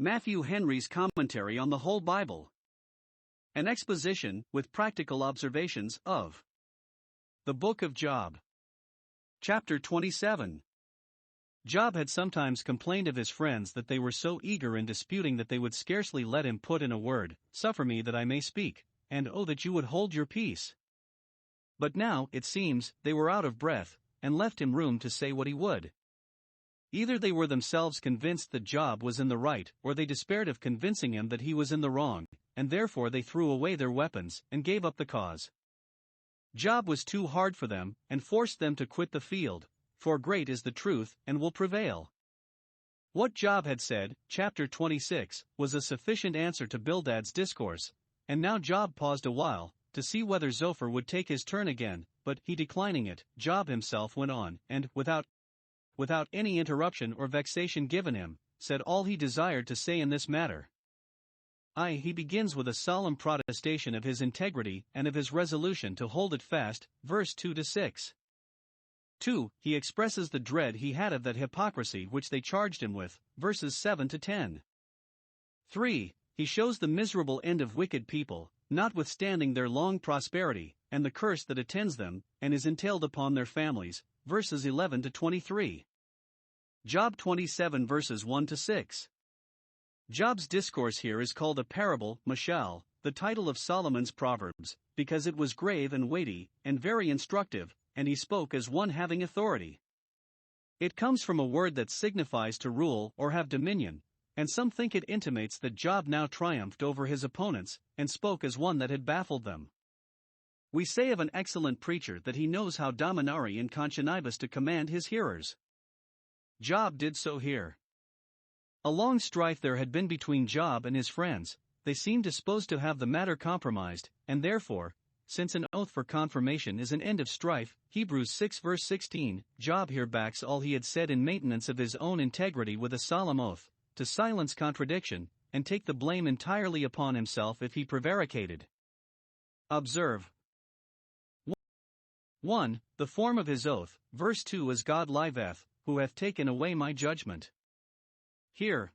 Matthew Henry's Commentary on the Whole Bible. An exposition, with practical observations, of the Book of Job. Chapter 27. Job had sometimes complained of his friends that they were so eager in disputing that they would scarcely let him put in a word, "Suffer me that I may speak, and oh that you would hold your peace." But now, it seems, they were out of breath, and left him room to say what he would. Either they were themselves convinced that Job was in the right, or they despaired of convincing him that he was in the wrong, and therefore they threw away their weapons, and gave up the cause. Job was too hard for them, and forced them to quit the field, for great is the truth, and will prevail. What Job had said, chapter 26, was a sufficient answer to Bildad's discourse, and now Job paused a while, to see whether Zophar would take his turn again, but he declining it, Job himself went on, and, without any interruption or vexation given him, said all he desired to say in this matter. He begins with a solemn protestation of his integrity and of his resolution to hold it fast, verse 2-6. 2. He expresses the dread he had of that hypocrisy which they charged him with, verses 7-10. 3. He shows the miserable end of wicked people, notwithstanding their long prosperity, and the curse that attends them, and is entailed upon their families, verses 11-23. Job 27 verses 1-6. Job's discourse here is called a parable, mashal, the title of Solomon's Proverbs, because it was grave and weighty, and very instructive, and he spoke as one having authority. It comes from a word that signifies to rule or have dominion, and some think it intimates that Job now triumphed over his opponents, and spoke as one that had baffled them. We say of an excellent preacher that he knows how dominari and contionibus to command his hearers. Job did so here. A long strife there had been between Job and his friends. They seemed disposed to have the matter compromised, and therefore, since an oath for confirmation is an end of strife, Hebrews 6 verse 16, Job here backs all he had said in maintenance of his own integrity with a solemn oath, to silence contradiction, and take the blame entirely upon himself if he prevaricated. Observe. 1. The form of his oath, verse 2 is God liveth, who hath taken away my judgment. Here.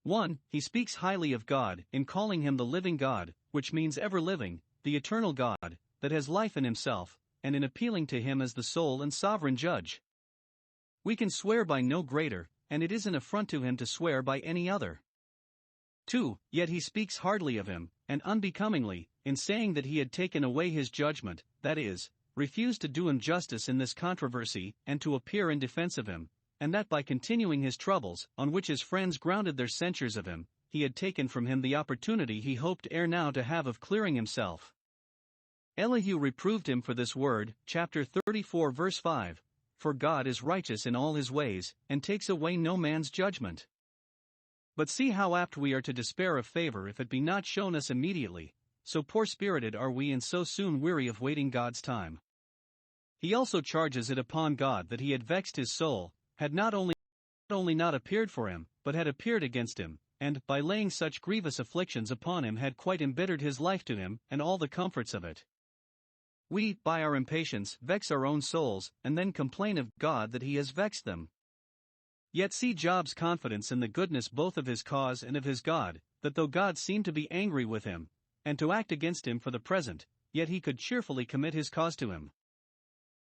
1. He speaks highly of God, in calling him the living God, which means ever-living, the eternal God, that has life in himself, and in appealing to him as the sole and sovereign judge. We can swear by no greater, and it is an affront to him to swear by any other. 2. Yet he speaks hardly of him, and unbecomingly, in saying that he had taken away his judgment, that is, refused to do him justice in this controversy, and to appear in defense of him, and that by continuing his troubles, on which his friends grounded their censures of him, he had taken from him the opportunity he hoped ere now to have of clearing himself. Elihu reproved him for this word, chapter 34 verse 5, for God is righteous in all his ways, and takes away no man's judgment. But see how apt we are to despair of favor if it be not shown us immediately, so poor-spirited are we and so soon weary of waiting God's time. He also charges it upon God that he had vexed his soul, had not only not appeared for him, but had appeared against him, and, by laying such grievous afflictions upon him, had quite embittered his life to him, and all the comforts of it. We, by our impatience, vex our own souls, and then complain of God that he has vexed them. Yet see Job's confidence in the goodness both of his cause and of his God, that though God seemed to be angry with him, and to act against him for the present, yet he could cheerfully commit his cause to him.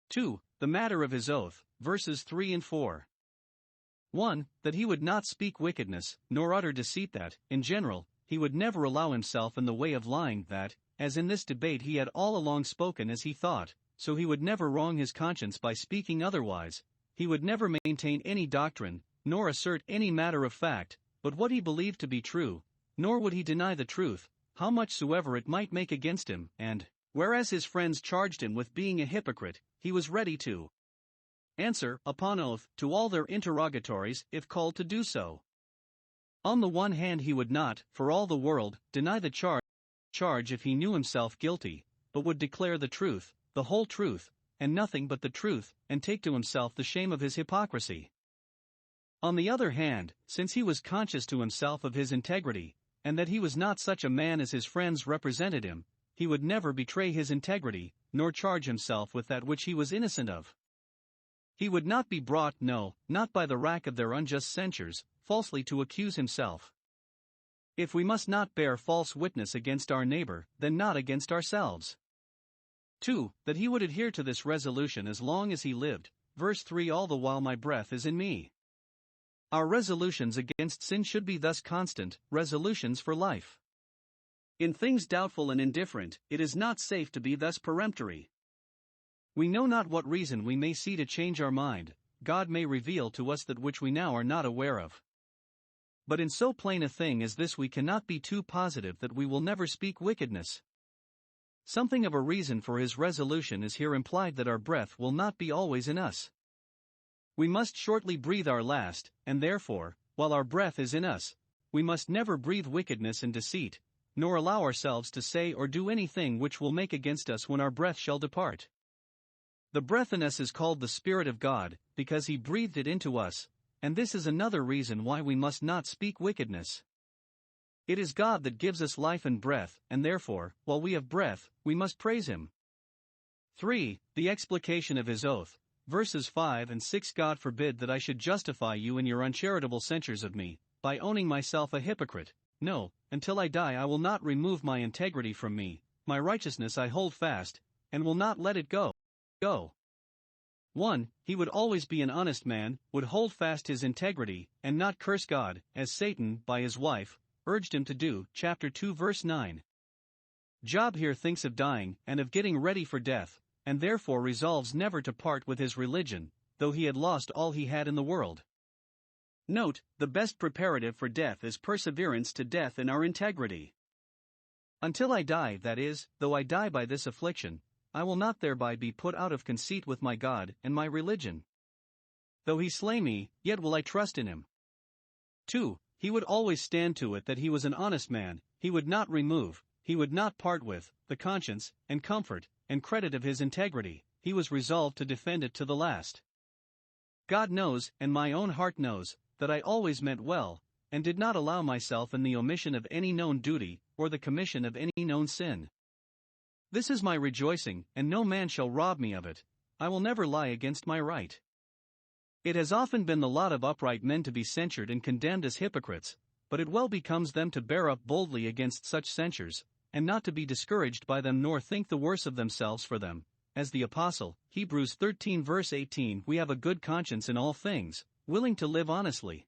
2. The matter of his oath, verses 3 and 4. 1. That he would not speak wickedness, nor utter deceit, that, in general, he would never allow himself in the way of lying, that, as in this debate he had all along spoken as he thought, so he would never wrong his conscience by speaking otherwise, he would never maintain any doctrine, nor assert any matter of fact, but what he believed to be true, nor would he deny the truth, how much soever it might make against him, and, whereas his friends charged him with being a hypocrite, he was ready to answer, upon oath, to all their interrogatories, if called to do so. On the one hand, he would not, for all the world, deny the charge if he knew himself guilty, but would declare the truth, the whole truth, and nothing but the truth, and take to himself the shame of his hypocrisy. On the other hand, since he was conscious to himself of his integrity, and that he was not such a man as his friends represented him, he would never betray his integrity, nor charge himself with that which he was innocent of. He would not be brought, no, not by the rack of their unjust censures, falsely to accuse himself. If we must not bear false witness against our neighbor, then not against ourselves. 2. That he would adhere to this resolution as long as he lived. Verse 3. All the while my breath is in me. Our resolutions against sin should be thus constant, resolutions for life. In things doubtful and indifferent, it is not safe to be thus peremptory. We know not what reason we may see to change our mind. God may reveal to us that which we now are not aware of. But in so plain a thing as this we cannot be too positive that we will never speak wickedness. Something of a reason for his resolution is here implied, that our breath will not be always in us. We must shortly breathe our last, and therefore, while our breath is in us, we must never breathe wickedness and deceit, nor allow ourselves to say or do anything which will make against us when our breath shall depart. The breath in us is called the Spirit of God, because he breathed it into us, and this is another reason why we must not speak wickedness. It is God that gives us life and breath, and therefore, while we have breath, we must praise him. 3. The explication of his oath. Verses 5 and 6. God forbid that I should justify you in your uncharitable censures of me, by owning myself a hypocrite. No, until I die I will not remove my integrity from me, my righteousness I hold fast, and will not let it go. 1. He would always be an honest man, would hold fast his integrity, and not curse God, as Satan, by his wife, urged him to do. Chapter 2 verse 9. Job here thinks of dying, and of getting ready for death, and therefore resolves never to part with his religion, though he had lost all he had in the world. Note, the best preparative for death is perseverance to death in our integrity. Until I die, that is, though I die by this affliction, I will not thereby be put out of conceit with my God and my religion. Though he slay me, yet will I trust in him. 2. He would always stand to it that he was an honest man, he would not remove, he would not part with, the conscience, and comfort, and credit of his integrity, he was resolved to defend it to the last. God knows, and my own heart knows, that I always meant well, and did not allow myself in the omission of any known duty, or the commission of any known sin. This is my rejoicing, and no man shall rob me of it. I will never lie against my right. It has often been the lot of upright men to be censured and condemned as hypocrites, but it well becomes them to bear up boldly against such censures, and not to be discouraged by them nor think the worse of themselves for them. As the Apostle, Hebrews 13 verse 18, we have a good conscience in all things, willing to live honestly.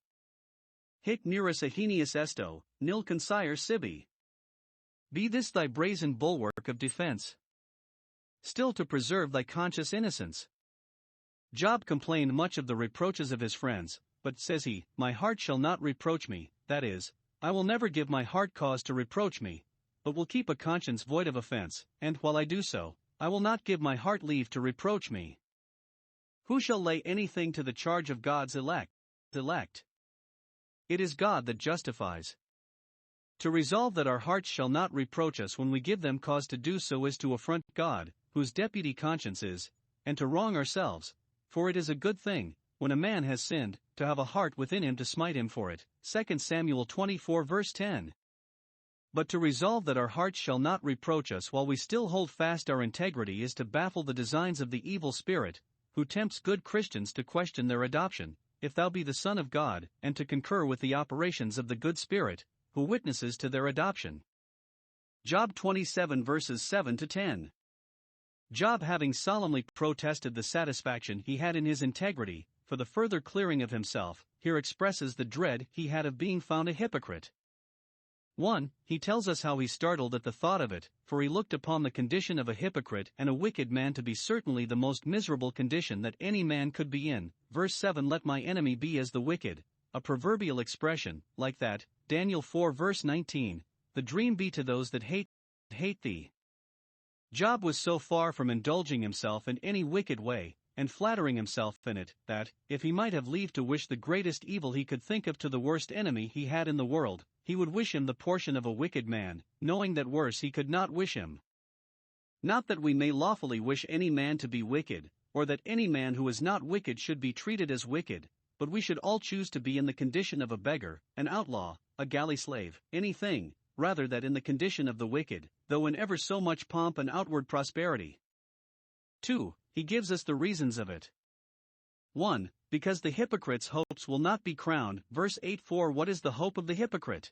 Hic neris ahenius esto, nil consire sibi. Be this thy brazen bulwark of defense. Still to preserve thy conscious innocence. Job complained much of the reproaches of his friends, but says he, my heart shall not reproach me, that is, I will never give my heart cause to reproach me, but will keep a conscience void of offense, and while I do so, I will not give my heart leave to reproach me. Who shall lay anything to the charge of God's elect? It is God that justifies. To resolve that our hearts shall not reproach us when we give them cause to do so is to affront God, whose deputy conscience is, and to wrong ourselves, for it is a good thing, when a man has sinned, to have a heart within him to smite him for it. 2 Samuel 24 verse 10. But to resolve that our hearts shall not reproach us while we still hold fast our integrity is to baffle the designs of the evil spirit, who tempts good Christians to question their adoption, if thou be the Son of God, and to concur with the operations of the good Spirit, who witnesses to their adoption. Job 27 verses 7 to 10. Job, having solemnly protested the satisfaction he had in his integrity, for the further clearing of himself, here expresses the dread he had of being found a hypocrite. 1. He tells us how he startled at the thought of it, for he looked upon the condition of a hypocrite and a wicked man to be certainly the most miserable condition that any man could be in. Verse 7. Let my enemy be as the wicked, a proverbial expression, like that, Daniel 4 verse 19, the dream be to those that hate thee. Job was so far from indulging himself in any wicked way, and flattering himself in it, that, if he might have leave to wish the greatest evil he could think of to the worst enemy he had in the world, he would wish him the portion of a wicked man, knowing that worse he could not wish him. Not that we may lawfully wish any man to be wicked, or that any man who is not wicked should be treated as wicked, but we should all choose to be in the condition of a beggar, an outlaw, a galley slave, anything, rather than in the condition of the wicked, though in ever so much pomp and outward prosperity. 2. He gives us the reasons of it. 1. Because the hypocrite's hopes will not be crowned. Verse 8. For what is the hope of the hypocrite?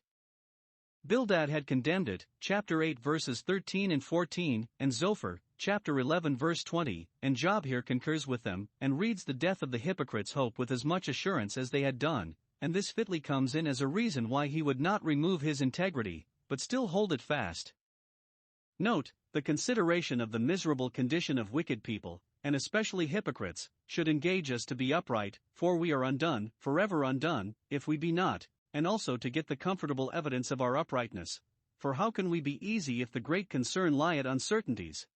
Bildad had condemned it, chapter 8 verses 13 and 14, and Zophar, chapter 11 verse 20, and Job here concurs with them, and reads the death of the hypocrites' hope with as much assurance as they had done, and this fitly comes in as a reason why he would not remove his integrity, but still hold it fast. Note, the consideration of the miserable condition of wicked people, and especially hypocrites, should engage us to be upright, for we are undone, forever undone, if we be not, and also to get the comfortable evidence of our uprightness, for how can we be easy if the great concern lie at uncertainties?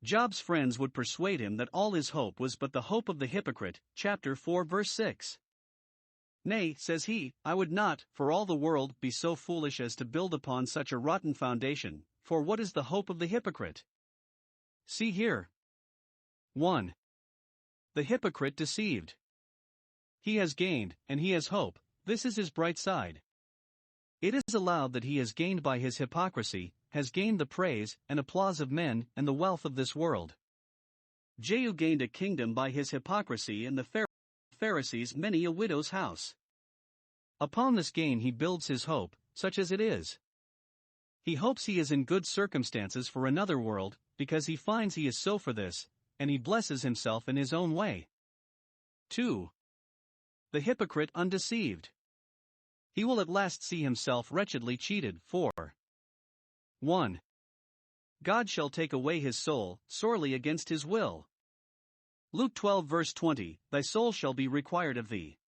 Job's friends would persuade him that all his hope was but the hope of the hypocrite, chapter 4 verse 6. Nay, says he, I would not, for all the world, be so foolish as to build upon such a rotten foundation, for what is the hope of the hypocrite? See here. 1. The hypocrite deceived. He has gained, and he has hope, this is his bright side. It is allowed that he has gained by his hypocrisy, has gained the praise and applause of men and the wealth of this world. Jehu gained a kingdom by his hypocrisy and the Pharisees many a widow's house. Upon this gain he builds his hope, such as it is. He hopes he is in good circumstances for another world, because he finds he is so for this, and he blesses himself in his own way. 2. The hypocrite undeceived. He will at last see himself wretchedly cheated, for 1. God shall take away his soul, sorely against his will. Luke 12 verse 20, thy soul shall be required of thee.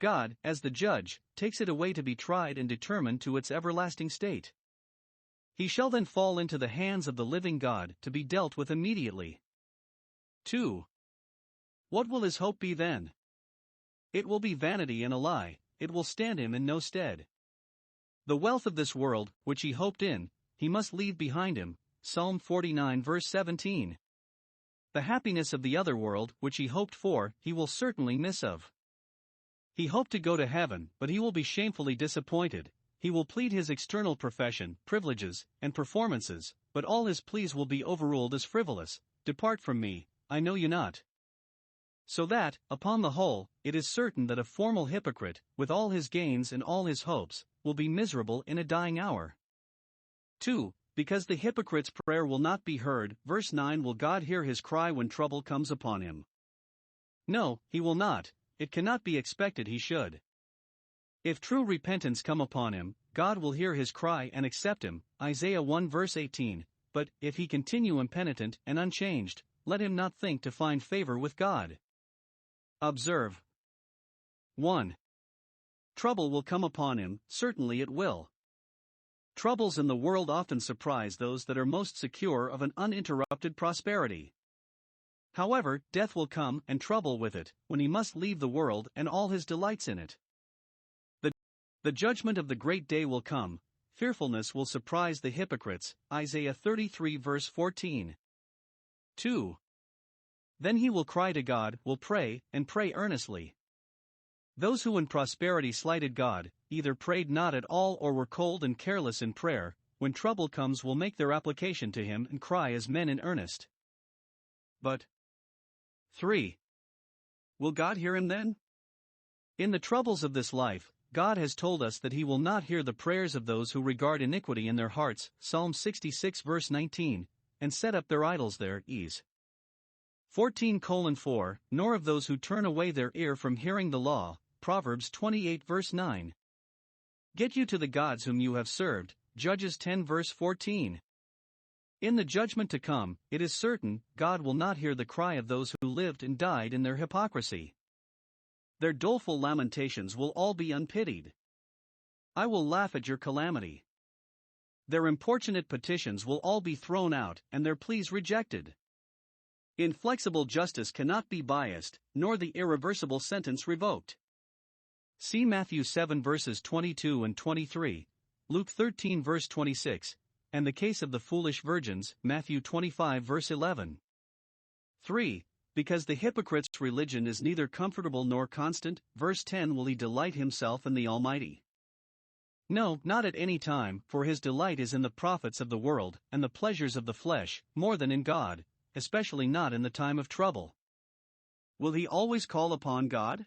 God, as the judge, takes it away to be tried and determined to its everlasting state. He shall then fall into the hands of the living God to be dealt with immediately. 2. What will his hope be then? It will be vanity and a lie, it will stand him in no stead. The wealth of this world, which he hoped in, he must leave behind him, Psalm 49 verse 17. The happiness of the other world, which he hoped for, he will certainly miss of. He hoped to go to heaven, but he will be shamefully disappointed. He will plead his external profession, privileges, and performances, but all his pleas will be overruled as frivolous. Depart from me, I know you not. So that, upon the whole, it is certain that a formal hypocrite, with all his gains and all his hopes, will be miserable in a dying hour. 2. Because the hypocrite's prayer will not be heard, verse 9, will God hear his cry when trouble comes upon him? No, he will not, it cannot be expected he should. If true repentance come upon him, God will hear his cry and accept him, Isaiah 1 verse 18, but, if he continue impenitent and unchanged, let him not think to find favor with God. Observe. 1. Trouble will come upon him, certainly it will. Troubles in the world often surprise those that are most secure of an uninterrupted prosperity. However, death will come and trouble with it, when he must leave the world and all his delights in it. The judgment of the great day will come, fearfulness will surprise the hypocrites, Isaiah 33 verse 14. 2. Then he will cry to God, will pray, and pray earnestly. Those who in prosperity slighted God, either prayed not at all or were cold and careless in prayer, when trouble comes will make their application to him and cry as men in earnest. But 3. Will God hear him then? In the troubles of this life, God has told us that he will not hear the prayers of those who regard iniquity in their hearts, Psalm 66 verse 19, and set up their idols there, ease. 14:4, nor of those who turn away their ear from hearing the law, Proverbs 28 verse 9. Get you to the gods whom you have served, Judges 10 verse 14. In the judgment to come, it is certain, God will not hear the cry of those who lived and died in their hypocrisy. Their doleful lamentations will all be unpitied. I will laugh at your calamity. Their importunate petitions will all be thrown out, and their pleas rejected. Inflexible justice cannot be biased, nor the irreversible sentence revoked. See Matthew 7 verses 22 and 23, Luke 13 verse 26, and the case of the foolish virgins, Matthew 25 verse 11. 3. Because the hypocrite's religion is neither comfortable nor constant, verse 10, will he delight himself in the Almighty? No, not at any time, for his delight is in the profits of the world, and the pleasures of the flesh, more than in God, especially not in the time of trouble. Will he always call upon God?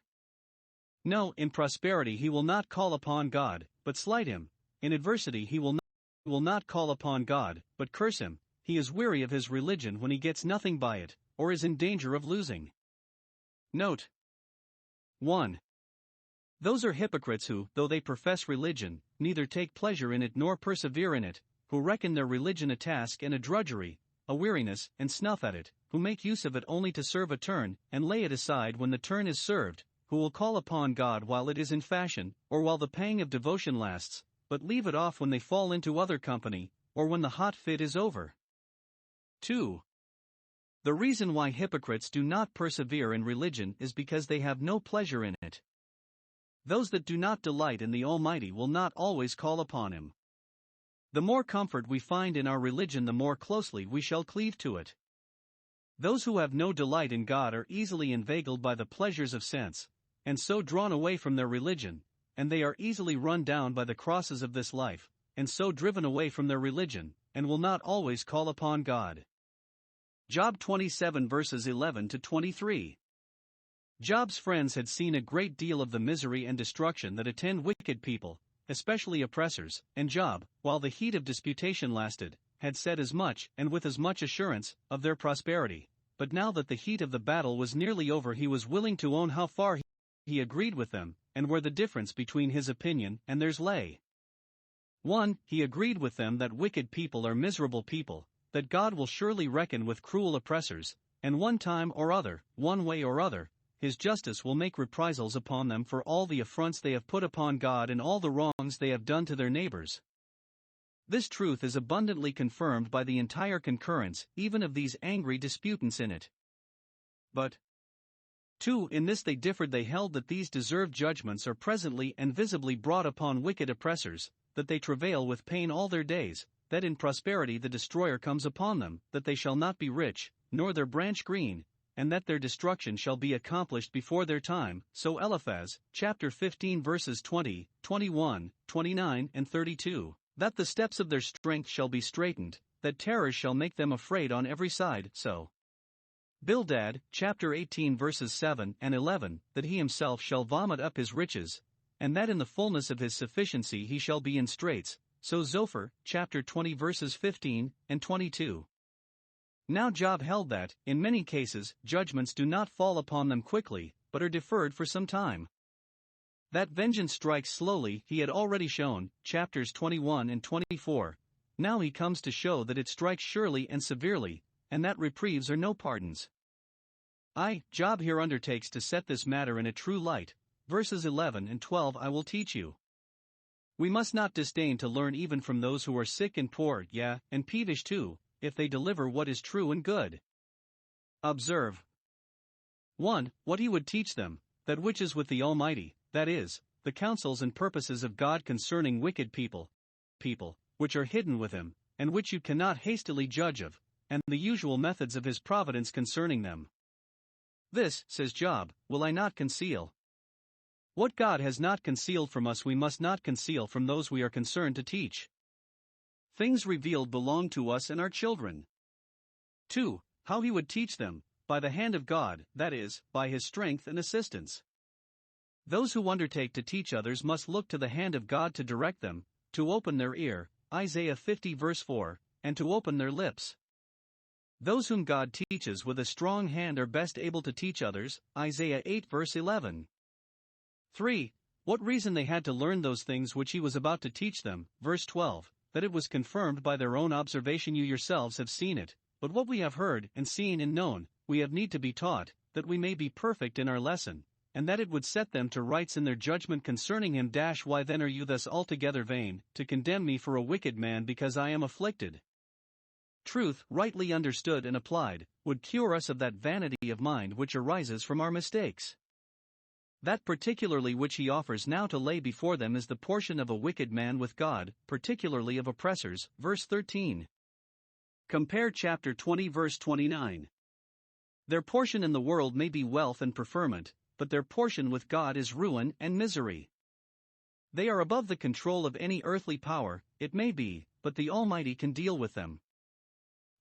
No, in prosperity he will not call upon God, but slight him, In adversity he will not call upon God, but curse him. He is weary of his religion when he gets nothing by it, or is in danger of losing. Note 1. Those are hypocrites who, though they profess religion, neither take pleasure in it nor persevere in it, who reckon their religion a task and a drudgery, a weariness, and snuff at it, who make use of it only to serve a turn, and lay it aside when the turn is served, who will call upon God while it is in fashion, or while the pang of devotion lasts, but leave it off when they fall into other company, or when the hot fit is over. 2. The reason why hypocrites do not persevere in religion is because they have no pleasure in it. Those that do not delight in the Almighty will not always call upon Him. The more comfort we find in our religion, the more closely we shall cleave to it. Those who have no delight in God are easily inveigled by the pleasures of sense, and so drawn away from their religion, and they are easily run down by the crosses of this life, and so driven away from their religion, and will not always call upon God. Job 27 verses 11 to 23. Job's friends had seen a great deal of the misery and destruction that attend wicked people, especially oppressors, and Job, while the heat of disputation lasted, had said as much, and with as much assurance, of their prosperity. But now that the heat of the battle was nearly over, he was willing to own how far he agreed with them, and where the difference between his opinion and theirs lay. 1. He agreed with them that wicked people are miserable people, that God will surely reckon with cruel oppressors, and one time or other, one way or other, His justice will make reprisals upon them for all the affronts they have put upon God and all the wrongs they have done to their neighbors. This truth is abundantly confirmed by the entire concurrence, even of these angry disputants in it. But 2. In this they differed. They held that these deserved judgments are presently and visibly brought upon wicked oppressors, that they travail with pain all their days, that in prosperity the destroyer comes upon them, that they shall not be rich, nor their branch green, and that their destruction shall be accomplished before their time. So Eliphaz, chapter 15 verses 20, 21, 29 and 32. That the steps of their strength shall be straitened, that terrors shall make them afraid on every side. So Bildad, chapter 18 verses 7 and 11, that he himself shall vomit up his riches, and that in the fullness of his sufficiency he shall be in straits. So Zophar, chapter 20 verses 15 and 22. Now Job held that, in many cases, judgments do not fall upon them quickly, but are deferred for some time. That vengeance strikes slowly he had already shown, chapters 21 and 24. Now he comes to show that it strikes surely and severely, and that reprieves are no pardons. Job here undertakes to set this matter in a true light. Verses 11 and 12 I will teach you. We must not disdain to learn even from those who are sick and poor, yea, and peevish too, if they deliver what is true and good. Observe 1. What he would teach them, that which is with the Almighty, that is, the counsels and purposes of God concerning wicked people, which are hidden with him, and which you cannot hastily judge of, and the usual methods of his providence concerning them. This, says Job, will I not conceal. What God has not concealed from us we must not conceal from those we are concerned to teach. Things revealed belong to us and our children. 2. How he would teach them, by the hand of God, that is, by his strength and assistance. Those who undertake to teach others must look to the hand of God to direct them, to open their ear, Isaiah 50 verse 4, and to open their lips. Those whom God teaches with a strong hand are best able to teach others, Isaiah 8 verse 11. 3. What reason they had to learn those things which he was about to teach them, verse 12, that it was confirmed by their own observation. You yourselves have seen it, but what we have heard and seen and known, we have need to be taught, that we may be perfect in our lesson, and that it would set them to rights in their judgment concerning him. Why then are you thus altogether vain, to condemn me for a wicked man because I am afflicted? Truth, rightly understood and applied, would cure us of that vanity of mind which arises from our mistakes. That particularly which he offers now to lay before them is the portion of a wicked man with God, particularly of oppressors, verse 13. Compare chapter 20 verse 29. Their portion in the world may be wealth and preferment, but their portion with God is ruin and misery. They are above the control of any earthly power, it may be, but the Almighty can deal with them.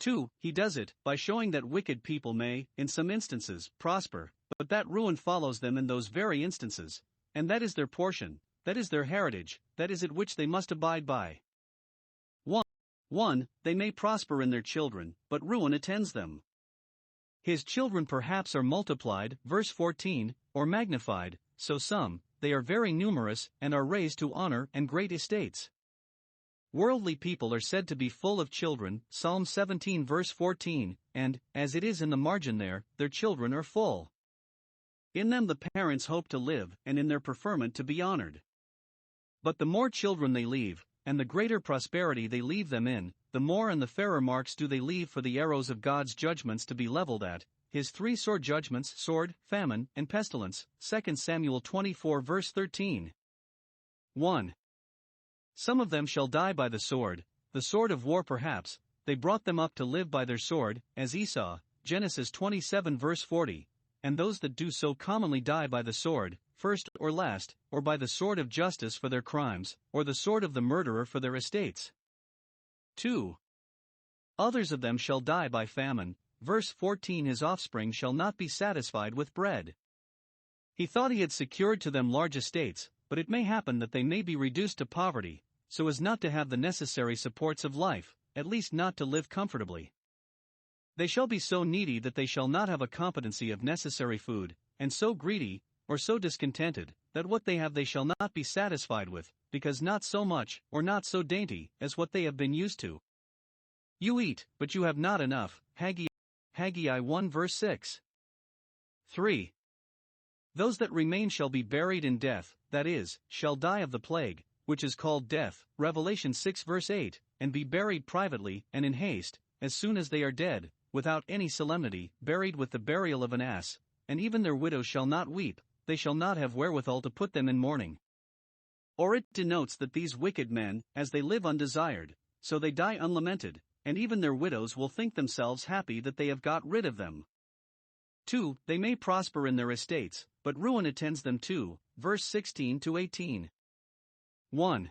2. He does it by showing that wicked people may, in some instances, prosper, but that ruin follows them in those very instances, and that is their portion, that is their heritage, that is it which they must abide by. 1. They may prosper in their children, but ruin attends them. His children perhaps are multiplied, verse 14, or magnified, so some, they are very numerous, and are raised to honor and great estates. Worldly people are said to be full of children, Psalm 17 verse 14, and, as it is in the margin there, their children are full. In them the parents hope to live, and in their preferment to be honored. But the more children they leave, and the greater prosperity they leave them in, the more and the fairer marks do they leave for the arrows of God's judgments to be leveled at, his three sore judgments, sword, famine, and pestilence, 2 Samuel 24 verse 13. 1. Some of them shall die by the sword of war perhaps, they brought them up to live by their sword, as Esau, Genesis 27 verse 40, and those that do so commonly die by the sword, first or last, or by the sword of justice for their crimes, or the sword of the murderer for their estates. 2. Others of them shall die by famine, verse 14 his offspring shall not be satisfied with bread. He thought he had secured to them large estates, but it may happen that they may be reduced to poverty, so as not to have the necessary supports of life, at least not to live comfortably. They shall be so needy that they shall not have a competency of necessary food, and so greedy, or so discontented, that what they have they shall not be satisfied with, because not so much, or not so dainty, as what they have been used to. You eat, but you have not enough, Haggai 1 verse 6. 3. Those that remain shall be buried in death, that is, shall die of the plague, which is called death, Revelation 6 verse 8, and be buried privately, and in haste, as soon as they are dead, without any solemnity, buried with the burial of an ass, and even their widows shall not weep, they shall not have wherewithal to put them in mourning. Or it denotes that these wicked men, as they live undesired, so they die unlamented, and even their widows will think themselves happy that they have got rid of them. 2. They may prosper in their estates, but ruin attends them too, verse 16 to 18. 1.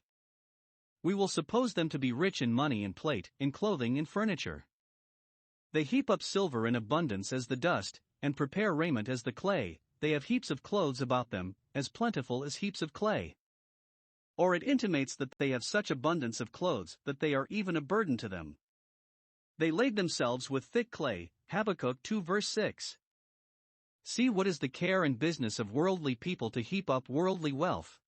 We will suppose them to be rich in money and plate, in clothing and furniture. They heap up silver in abundance as the dust, and prepare raiment as the clay, they have heaps of clothes about them, as plentiful as heaps of clay. Or it intimates that they have such abundance of clothes that they are even a burden to them. They laid themselves with thick clay, Habakkuk 2 verse 6. See what is the care and business of worldly people to heap up worldly wealth.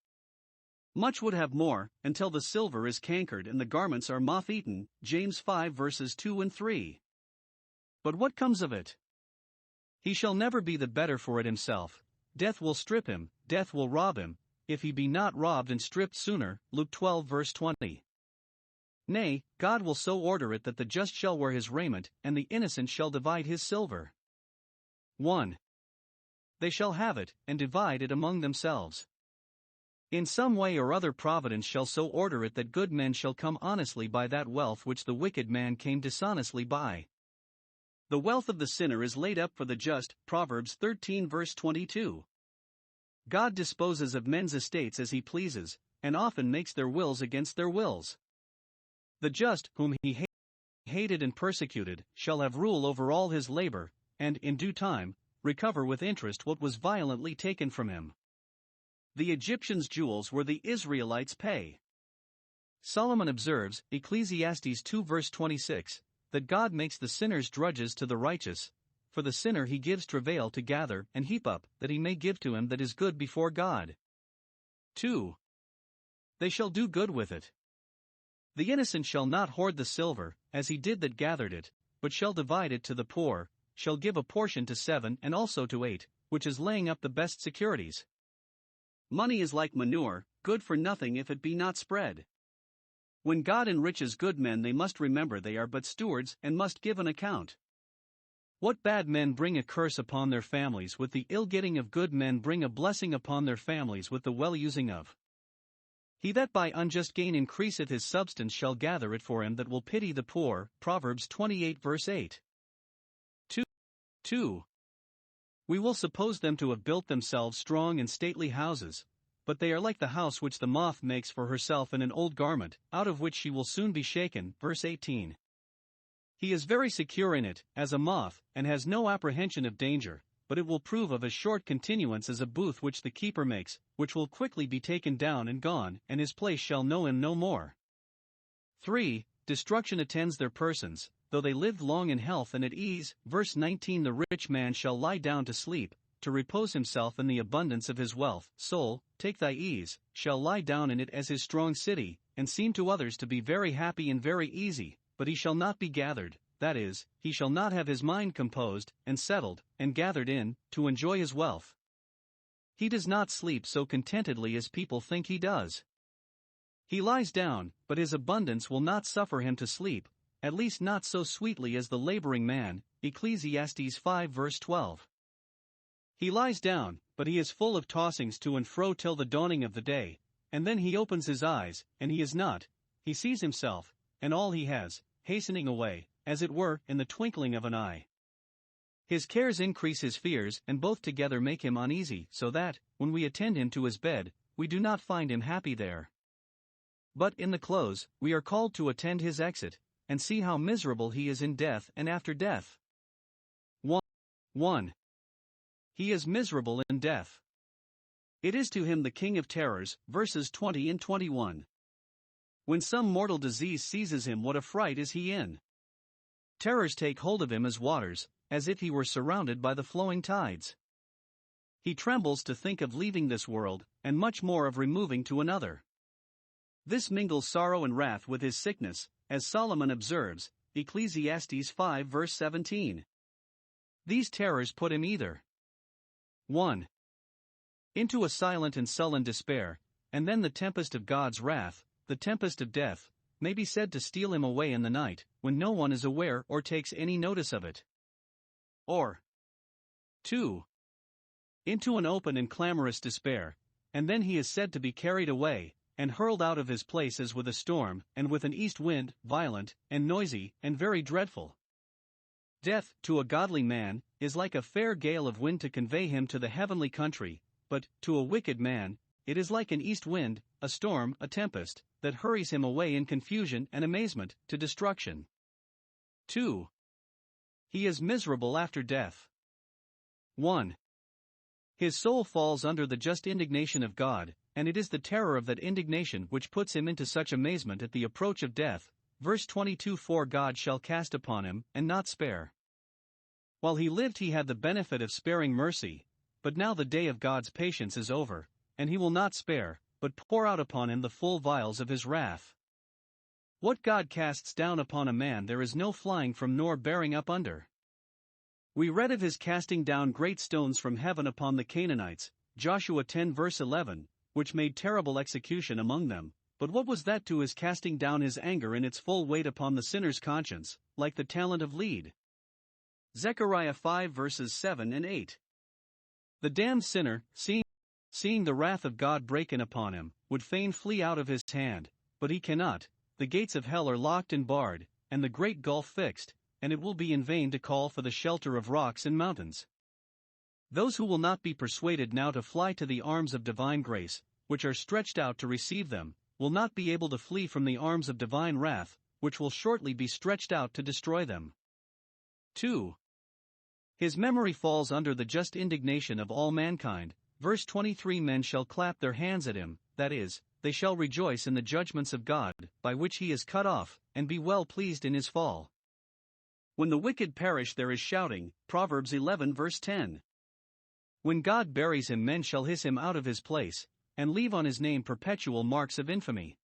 Much would have more, until the silver is cankered and the garments are moth-eaten, James 5 verses 2 and 3. But what comes of it? He shall never be the better for it himself. Death will strip him, death will rob him, if he be not robbed and stripped sooner, Luke 12 verse 20. Nay, God will so order it that the just shall wear his raiment, and the innocent shall divide his silver. 1. They shall have it, and divide it among themselves. In some way or other providence shall so order it that good men shall come honestly by that wealth which the wicked man came dishonestly by. The wealth of the sinner is laid up for the just, Proverbs 13 verse 22. God disposes of men's estates as he pleases, and often makes their wills against their wills. The just, whom he hated and persecuted, shall have rule over all his labor, and, in due time, recover with interest what was violently taken from him. The Egyptians' jewels were the Israelites' pay. Solomon observes, Ecclesiastes 2 verse 26, that God makes the sinners drudges to the righteous, for the sinner he gives travail to gather and heap up, that he may give to him that is good before God. 2. They shall do good with it. The innocent shall not hoard the silver, as he did that gathered it, but shall divide it to the poor, shall give a portion to 7 and also to 8, which is laying up the best securities. Money is like manure, good for nothing if it be not spread. When God enriches good men, they must remember they are but stewards and must give an account. What bad men bring a curse upon their families, with the ill-getting of good men bring a blessing upon their families with the well-using of. He that by unjust gain increaseth his substance shall gather it for him that will pity the poor, Proverbs 28 verse 8. 2. We will suppose them to have built themselves strong and stately houses, but they are like the house which the moth makes for herself in an old garment, out of which she will soon be shaken, verse 18. He is very secure in it, as a moth, and has no apprehension of danger, but it will prove of as short continuance as a booth which the keeper makes, which will quickly be taken down and gone, and his place shall know him no more. 3. Destruction attends their persons, though they lived long in health and at ease. Verse 19. The rich man shall lie down to sleep, to repose himself in the abundance of his wealth. Soul, take thy ease, shall lie down in it as his strong city, and seem to others to be very happy and very easy, but he shall not be gathered, that is, he shall not have his mind composed, and settled, and gathered in, to enjoy his wealth. He does not sleep so contentedly as people think he does. He lies down, but his abundance will not suffer him to sleep, at least not so sweetly as the laboring man. Ecclesiastes 5 verse 12. He lies down, but he is full of tossings to and fro till the dawning of the day, and then he opens his eyes, and he is not, he sees himself, and all he has, hastening away, as it were, in the twinkling of an eye. His cares increase his fears, and both together make him uneasy, so that, when we attend him to his bed, we do not find him happy there. But in the close, we are called to attend his exit, and see how miserable he is in death and after death. 1. He is miserable in death. It is to him the king of terrors, verses 20 and 21. When some mortal disease seizes him, what a fright is he in! Terrors take hold of him as waters, as if he were surrounded by the flowing tides. He trembles to think of leaving this world, and much more of removing to another. This mingles sorrow and wrath with his sickness, as Solomon observes, Ecclesiastes 5 verse 17. These terrors put him either 1. Into a silent and sullen despair, and then the tempest of God's wrath, the tempest of death, may be said to steal him away in the night, when no one is aware or takes any notice of it. Or 2. Into an open and clamorous despair, and then he is said to be carried away, and hurled out of his place as with a storm, and with an east wind, violent, and noisy, and very dreadful. Death, to a godly man, is like a fair gale of wind to convey him to the heavenly country, but, to a wicked man, it is like an east wind, a storm, a tempest, that hurries him away in confusion and amazement, to destruction. 2. He is miserable after death. 1. His soul falls under the just indignation of God, and it is the terror of that indignation which puts him into such amazement at the approach of death. Verse 22. For God shall cast upon him, and not spare. While he lived he had the benefit of sparing mercy, but now the day of God's patience is over, and he will not spare, but pour out upon him the full vials of his wrath. What God casts down upon a man there is no flying from nor bearing up under. We read of his casting down great stones from heaven upon the Canaanites, Joshua 10 verse 11, which made terrible execution among them, but what was that to his casting down his anger in its full weight upon the sinner's conscience, like the talent of lead? Zechariah 5 verses 7 and 8. The damned sinner, seeing the wrath of God break in upon him, would fain flee out of his hand, but he cannot. The gates of hell are locked and barred, and the great gulf fixed, and it will be in vain to call for the shelter of rocks and mountains. Those who will not be persuaded now to fly to the arms of divine grace, which are stretched out to receive them, will not be able to flee from the arms of divine wrath, which will shortly be stretched out to destroy them. 2. His memory falls under the just indignation of all mankind. Verse 23. Men shall clap their hands at him, that is, they shall rejoice in the judgments of God, by which he is cut off, and be well pleased in his fall. When the wicked perish there is shouting. Proverbs 11 verse 10. When God buries him men shall hiss him out of his place, and leave on his name perpetual marks of infamy.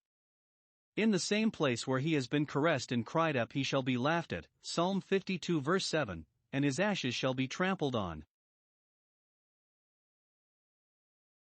In the same place where he has been caressed and cried up he shall be laughed at. Psalm 52 verse 7, and his ashes shall be trampled on.